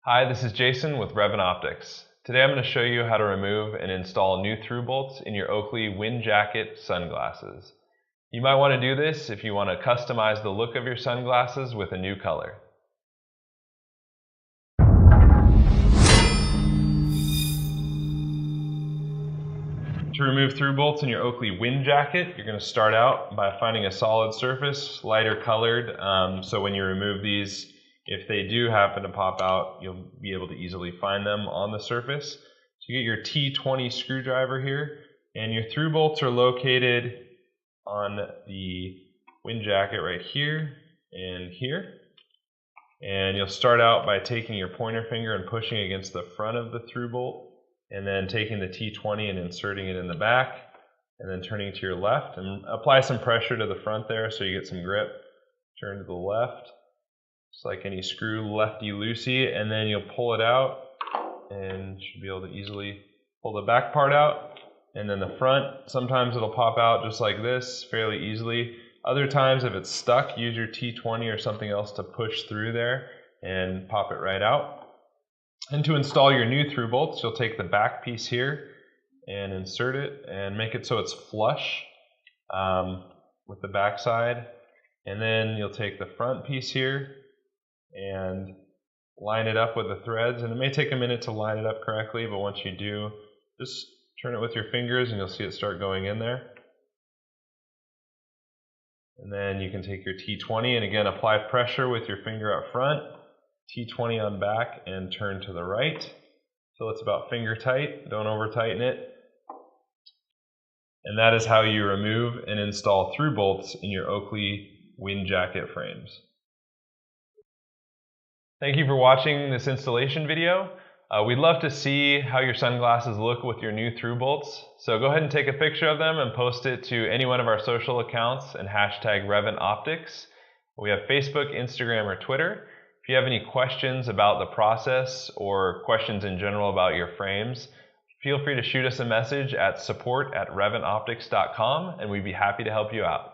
Hi, this is Jason with Revant Optics. Today I'm going to show you how to remove and install new THRU bolts in your Oakley Wind Jacket sunglasses. You might want to do this if you want to customize the look of your sunglasses with a new color. To remove THRU bolts in your Oakley Wind Jacket, you're going to start out by finding a solid surface, lighter colored, so when you remove these, if they do happen to pop out, you'll be able to easily find them on the surface. So you get your T20 screwdriver here, and your THRU bolts are located on the wind jacket right here and here. And you'll start out by taking your pointer finger and pushing against the front of the THRU bolt, and then taking the T20 and inserting it in the back, and then turning to your left, and apply some pressure to the front there so you get some grip. Turn to the left. Just like any screw, lefty-loosey, and then you'll pull it out and should be able to easily pull the back part out. And then the front, sometimes it'll pop out just like this fairly easily. Other times if it's stuck, use your T20 or something else to push through there and pop it right out. And to install your new THRU bolts, you'll take the back piece here and insert it and make it so it's flush with the back side. And then you'll take the front piece here and line it up with the threads, and it may take a minute to line it up correctly, but once you do, just turn it with your fingers and you'll see it start going in there. And then you can take your T20 and again apply pressure with your finger up front, T20 on back, and turn to the right till it's about finger tight. Don't over tighten it. And that is how you remove and install THRU bolts in your Oakley Wind Jacket frames. Thank you for watching this installation video. We'd love to see how your sunglasses look with your new THRU bolts. So go ahead and take a picture of them and post it to any one of our social accounts and hashtag Revant Optics. We have Facebook, Instagram, or Twitter. If you have any questions about the process or questions in general about your frames, feel free to shoot us a message at support@revantoptics.com and we'd be happy to help you out.